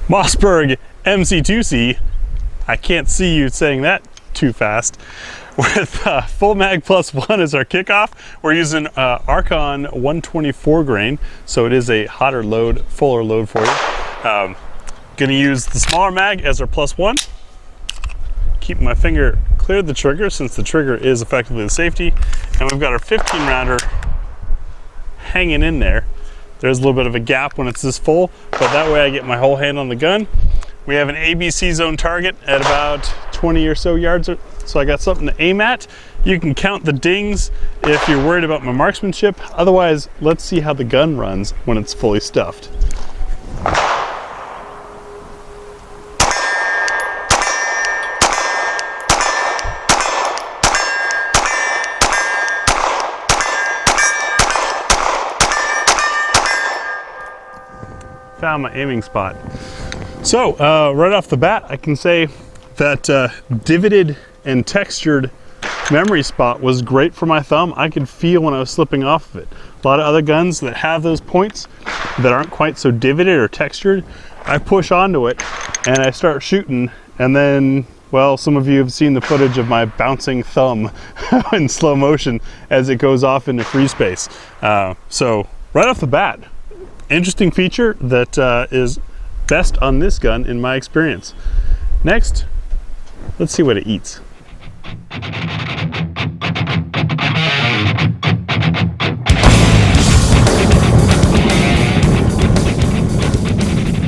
Mossberg MC2C. I can't see you saying that too fast. With full mag +1 as our kickoff, we're using Archon 124 grain, so it is a hotter load, fuller load for you. Gonna use the smaller mag as our +1. Keep my finger clear of the trigger since the trigger is effectively the safety, and we've got our 15 rounder hanging in there. There's a little bit of a gap when it's this full, but that way I get my whole hand on the gun. We have an ABC zone target at about 20 or so yards, so I got something to aim at. You can count the dings if you're worried about my marksmanship. Otherwise, let's see how the gun runs when it's fully stuffed. Found my aiming spot. So right off the bat, I can say that divoted and textured memory spot was great for my thumb. I could feel when I was slipping off of it. A lot of other guns that have those points that aren't quite so divoted or textured, I push onto it and I start shooting, and then, well, some of you have seen the footage of my bouncing thumb in slow motion as it goes off into free space. So right off the bat, interesting feature that is best on this gun in my experience. Next, let's see what it eats.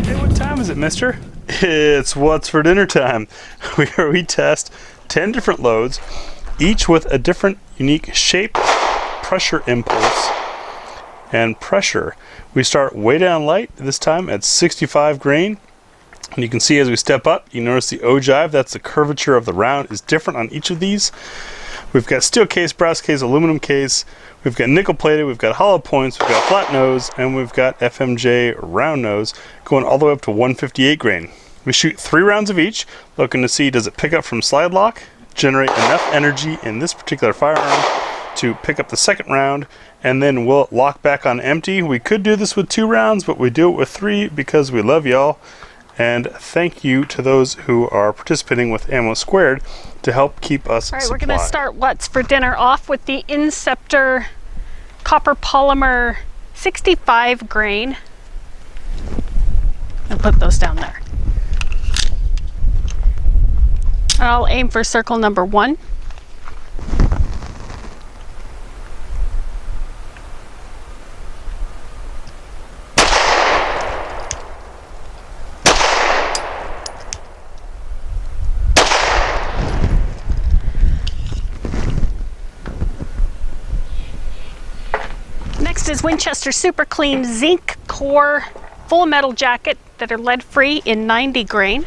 Hey, what time is it, mister? It's what's for dinner time, where we test 10 different loads, each with a different unique shape, pressure impulse, and pressure. We start way down light, this time at 65 grain. And you can see as we step up, you notice the ogive, that's the curvature of the round, is different on each of these. We've got steel case, brass case, aluminum case, we've got nickel plated, we've got hollow points, we've got flat nose, and we've got FMJ round nose going all the way up to 158 grain. We shoot 3 rounds of each, looking to see does it pick up from slide lock, generate enough energy in this particular firearm to pick up the second round, and then will it lock back on empty. We could do this with 2 rounds, but we do it with 3 because we love y'all. And thank you to those who are participating with Ammo Squared to help keep us supplied. All right, we're going to start what's for dinner off with the Inceptor copper polymer 65 grain. I'll put those down there. And I'll aim for circle number 1. Next is Winchester Super Clean Zinc Core Full Metal Jacket that are lead free in 90 grain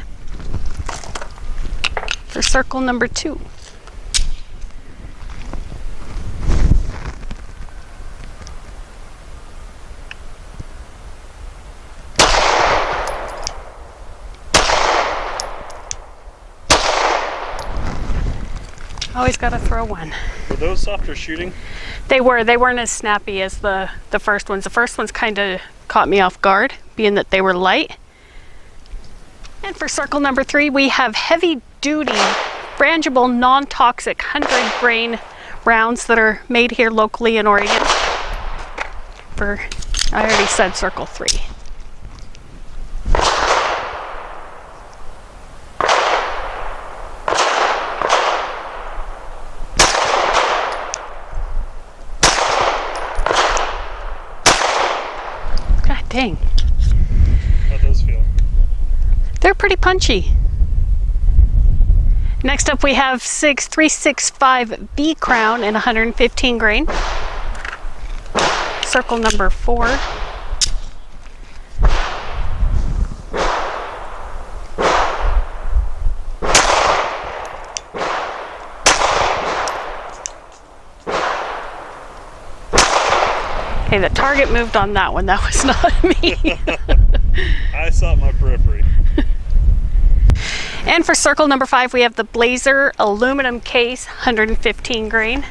for circle number 2. Always gotta throw one. Were those softer shooting? They were. They weren't as snappy as the first ones. The first ones kind of caught me off guard, being that they were light. And for circle number 3, we have heavy duty, frangible, non-toxic 100 grain rounds that are made here locally in Oregon. For, I already said circle 3. Dang. How those feel? They're pretty punchy. Next up we have 365 B Crown in 115 grain. Circle number 4. Okay, the target moved on that one. That was not me. I saw my periphery. And for circle number 5, we have the Blazer aluminum case, 115 grain.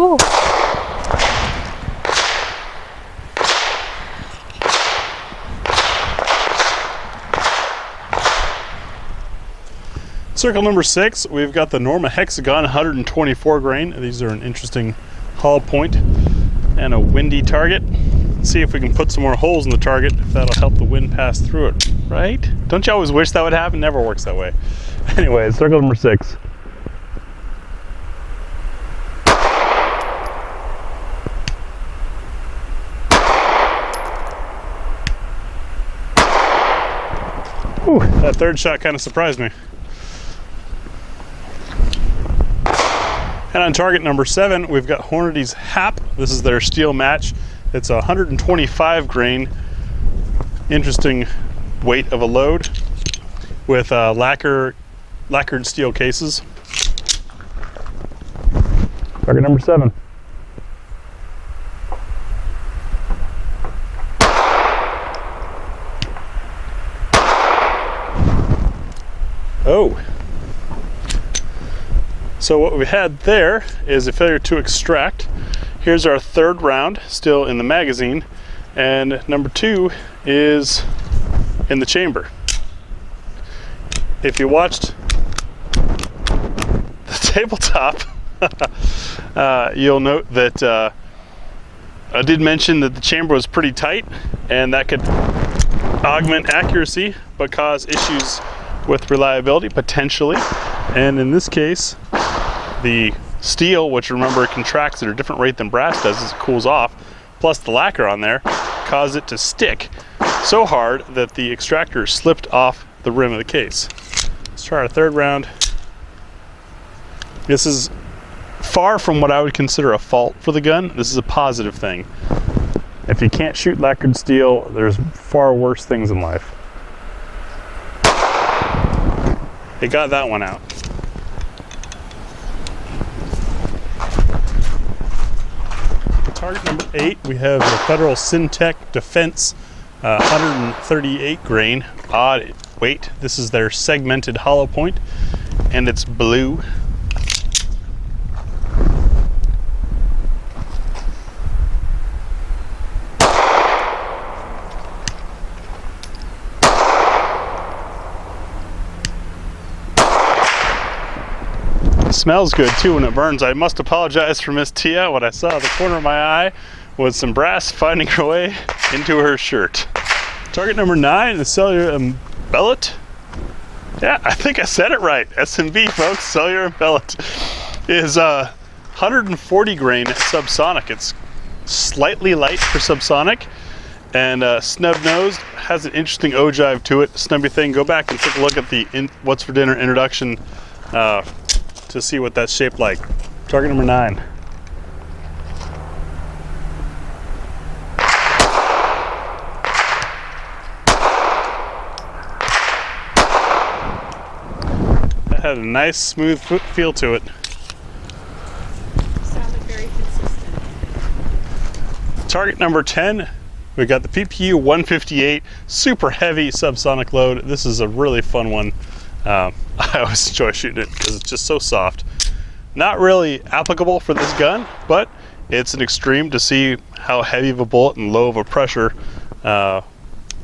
Ooh. Circle number 6, we've got the Norma Hexagon 124 grain. These are an interesting hollow point and a windy target. Let's see if we can put some more holes in the target, if that'll help the wind pass through it, right? Don't you always wish that would happen? Never works that way. Anyway, circle number 6. Ooh, that third shot kind of surprised me. And on target number 7, we've got Hornady's Hap. This is their steel match. It's a 125 grain. Interesting weight of a load with lacquered steel cases. Target number 7. Oh. So what we had there is a failure to extract. Here's our third round, still in the magazine, and number 2 is in the chamber. If you watched the tabletop, you'll note that I did mention that the chamber was pretty tight, and that could augment accuracy but cause issues with reliability potentially. And in this case, the steel, which remember contracts at a different rate than brass does as it cools off, plus the lacquer on there, caused it to stick so hard that the extractor slipped off the rim of the case. Let's try our third round. This is far from what I would consider a fault for the gun. This is a positive thing. If you can't shoot lacquered steel, there's far worse things in life. It got that one out. Target number 8, we have the Federal Syntec Defense 138 grain. Odd weight. This is their segmented hollow point, and it's blue. Smells good too when it burns. I must apologize for Miss Tia. What I saw at the corner of my eye was some brass finding her way into her shirt. Target number 9, the Cellular Embellet. Yeah, I think I said it right. SMB, folks. Cellular Embellet is 140 grain subsonic. It's slightly light for subsonic, and snub-nosed, has an interesting ogive to it. Snubby thing. Go back and take a look at the What's for Dinner introduction to see what that's shaped like. Target number 9. That had a nice smooth feel to it. Sounded very consistent. Target number 10, we got the PPU 158, super heavy subsonic load. This is a really fun one. I always enjoy shooting it because it's just so soft. Not really applicable for this gun, but it's an extreme to see how heavy of a bullet and low of a pressure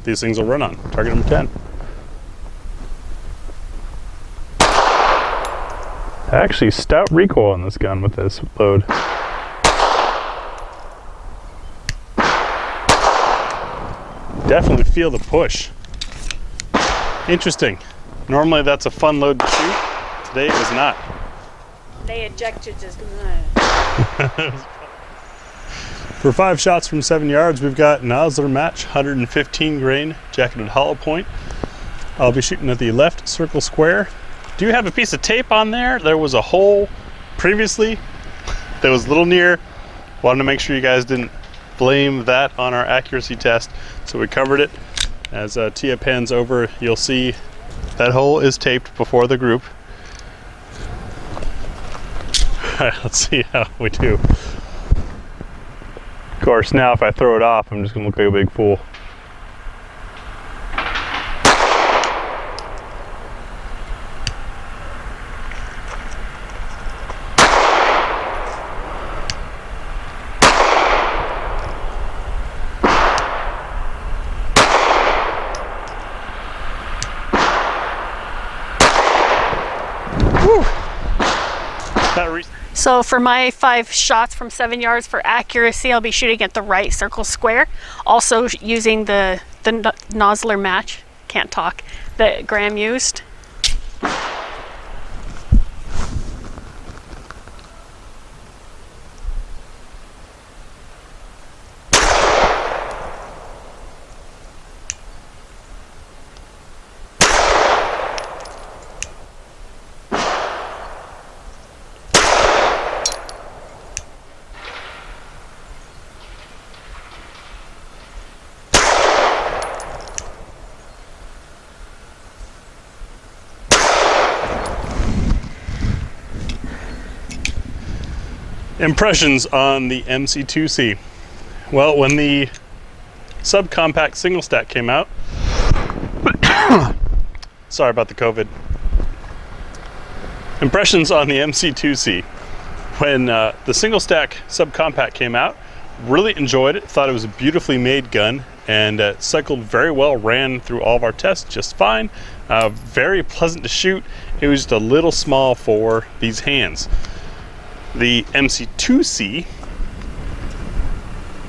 these things will run on. Target number 10. Actually, stout recoil on this gun with this load. Definitely feel the push. Interesting. Normally that's a fun load to shoot. Today it was not. They ejected just. For 5 shots from 7 yards, we've got Nosler Match 115 grain jacketed hollow point. I'll be shooting at the left circle square. Do you have a piece of tape on there? There was a hole previously that was a little near. Wanted to make sure you guys didn't blame that on our accuracy test, so we covered it. As Tia pans over, you'll see that hole is taped before the group. Alright, let's see how we do. Of course, now if I throw it off, I'm just going to look like a big fool. So for my 5 shots from 7 yards for accuracy, I'll be shooting at the right circle square. Also using the nozzler match, can't talk, that Graham used. Impressions on the MC2C. Well, when the subcompact single stack came out, sorry about the COVID. Impressions on the MC2C. When the single stack subcompact came out, really enjoyed it, thought it was a beautifully made gun, and cycled very well, ran through all of our tests just fine. Very pleasant to shoot. It was just a little small for these hands. The MC2C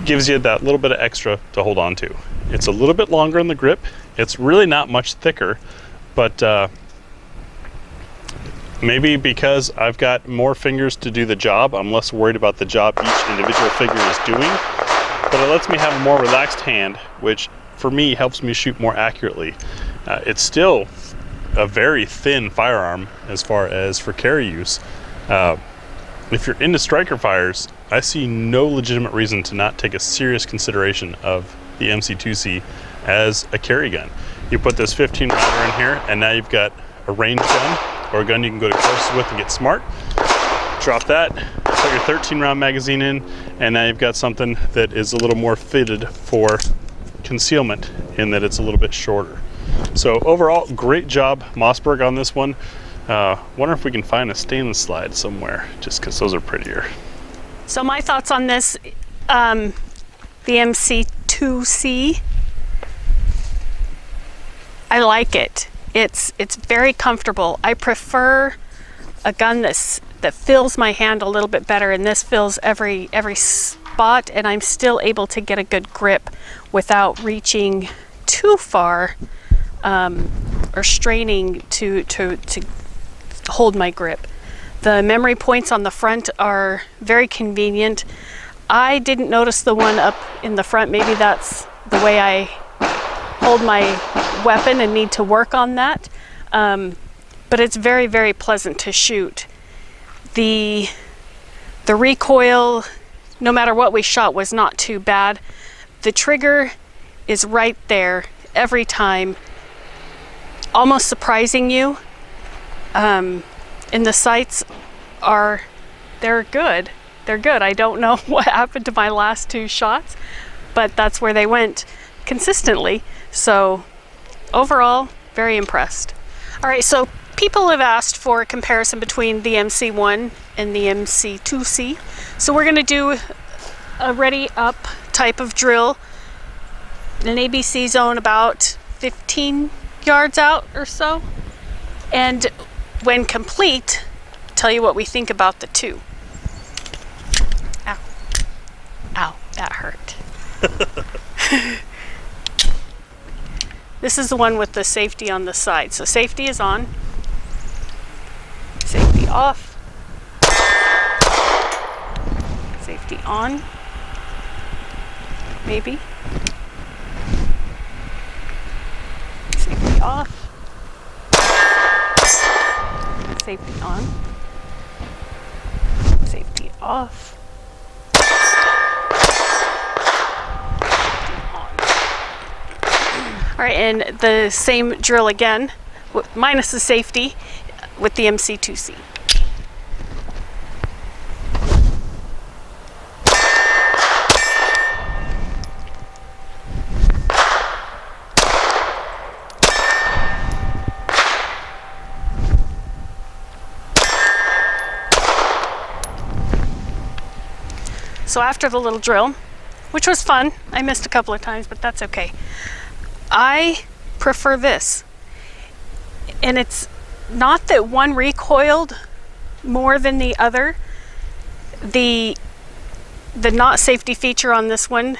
gives you that little bit of extra to hold on to. It's a little bit longer in the grip. It's really not much thicker, but maybe because I've got more fingers to do the job, I'm less worried about the job each individual finger is doing. But it lets me have a more relaxed hand, which for me helps me shoot more accurately. It's still a very thin firearm as far as for carry use. If you're into striker fires, I see no legitimate reason to not take a serious consideration of the MC2C as a carry gun. You put this 15 rounder in here, and now you've got a range gun, or a gun you can go to close with and get smart. Drop that, put your 13 round magazine in, and now you've got something that is a little more fitted for concealment in that it's a little bit shorter. So overall, great job Mossberg on this one. Wonder if we can find a stainless slide somewhere, just because those are prettier. So my thoughts on this, the MC2C, I like it. It's very comfortable. I prefer a gun that fills my hand a little bit better, and this fills every spot, and I'm still able to get a good grip without reaching too far or straining to hold my grip. The memory points on the front are very convenient. I didn't notice the one up in the front. Maybe that's the way I hold my weapon and need to work on that. But it's very, very pleasant to shoot. The recoil, no matter what we shot, was not too bad. The trigger is right there every time, almost surprising you. And the sights they're good. They're good. I don't know what happened to my last 2 shots, but that's where they went consistently. So overall, very impressed. All right, so people have asked for a comparison between the MC1 and the MC2C. So we're gonna do a ready up type of drill, an ABC zone about 15 yards out or so. And when complete, tell you what we think about the 2. Ow. Ow, that hurt. This is the one with the safety on the side. So safety is on. Safety off. Safety on. Maybe. Safety off. Safety on. Safety off. Safety on. All right, and the same drill again, minus the safety, with the MC2C. So after the little drill, which was fun, I missed a couple of times, but that's okay. I prefer this. And it's not that one recoiled more than the other. The not safety feature on this one,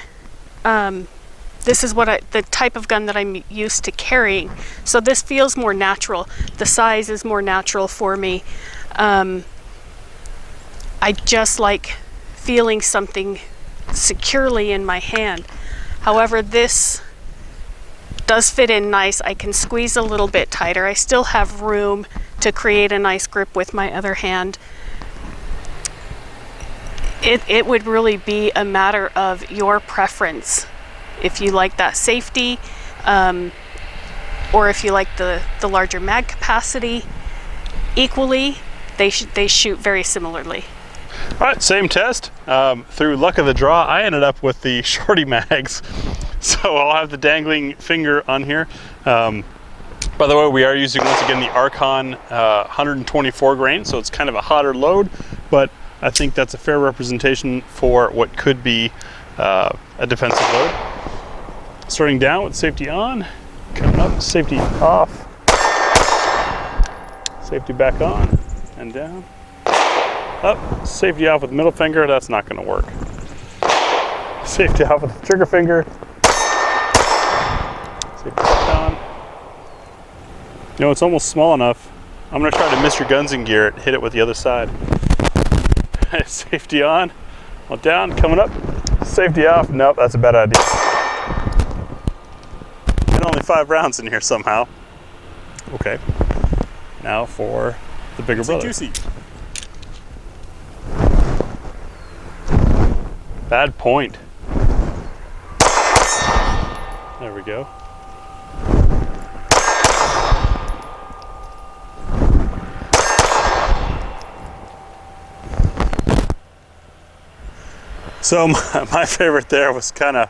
this is the type of gun that I'm used to carrying. So this feels more natural. The size is more natural for me. I just like feeling something securely in my hand. However, this does fit in nice. I can squeeze a little bit tighter. I still have room to create a nice grip with my other hand. It would really be a matter of your preference. If you like that safety, or if you like the larger mag capacity, equally, they shoot very similarly. All right, same test. Through luck of the draw, I ended up with the shorty mags. So I'll have the dangling finger on here. By the way, we are using, once again, the Archon 124 grain, so it's kind of a hotter load, but I think that's a fair representation for what could be a defensive load. Starting down with safety on, coming up, safety off, safety back on, and down. Up, safety off with middle finger, that's not gonna work. Safety off with the trigger finger. Safety back on. You know, it's almost small enough. I'm gonna try to Mr. Guns in gear it, hit it with the other side. Safety on, well, down, coming up, safety off. Nope, that's a bad idea. And only 5 rounds in here somehow. Okay, now for the bigger brother. Juicy. Bad point. There we go. So my favorite there was kind of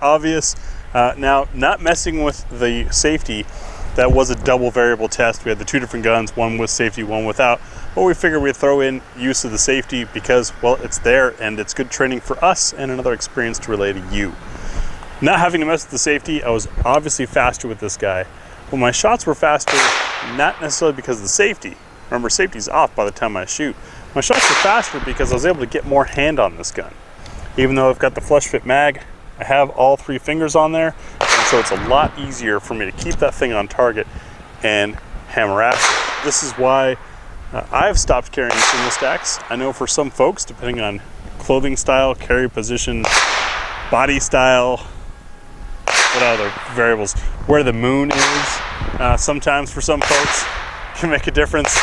obvious. Now, not messing with the safety, that was a double variable test. We had the 2 different guns, one with safety, one without. But we figured we'd throw in use of the safety because, well, it's there and it's good training for us and another experience to relay to you. Not having to mess with the safety, I was obviously faster with this guy. But my shots were faster, not necessarily because of the safety. Remember, safety's off by the time I shoot. My shots were faster because I was able to get more hand on this gun. Even though I've got the flush fit mag, I have all 3 fingers on there, and so it's a lot easier for me to keep that thing on target and hammer at it. This is why I've stopped carrying single stacks. I know for some folks, depending on clothing style, carry position, body style, what other variables, where the moon is, sometimes for some folks can make a difference.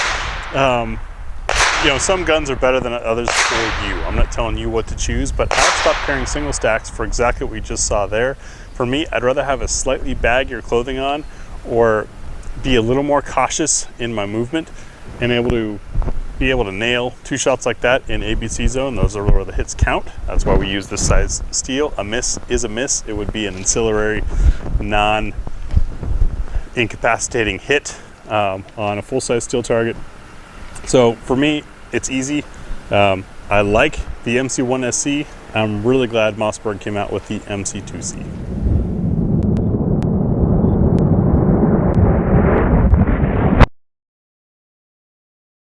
You know, some guns are better than others for you. I'm not telling you what to choose, but I've stopped carrying single stacks for exactly what we just saw there. For me, I'd rather have a slightly baggier clothing on or be a little more cautious in my movement and be able to nail 2 shots like that in ABC zone. Those are where the hits count. That's why we use this size steel. A miss is a miss. It would be an ancillary, non-incapacitating hit on a full-size steel target. So for me, it's easy. I like the MC1SC. I'm really glad Mossberg came out with the MC2C.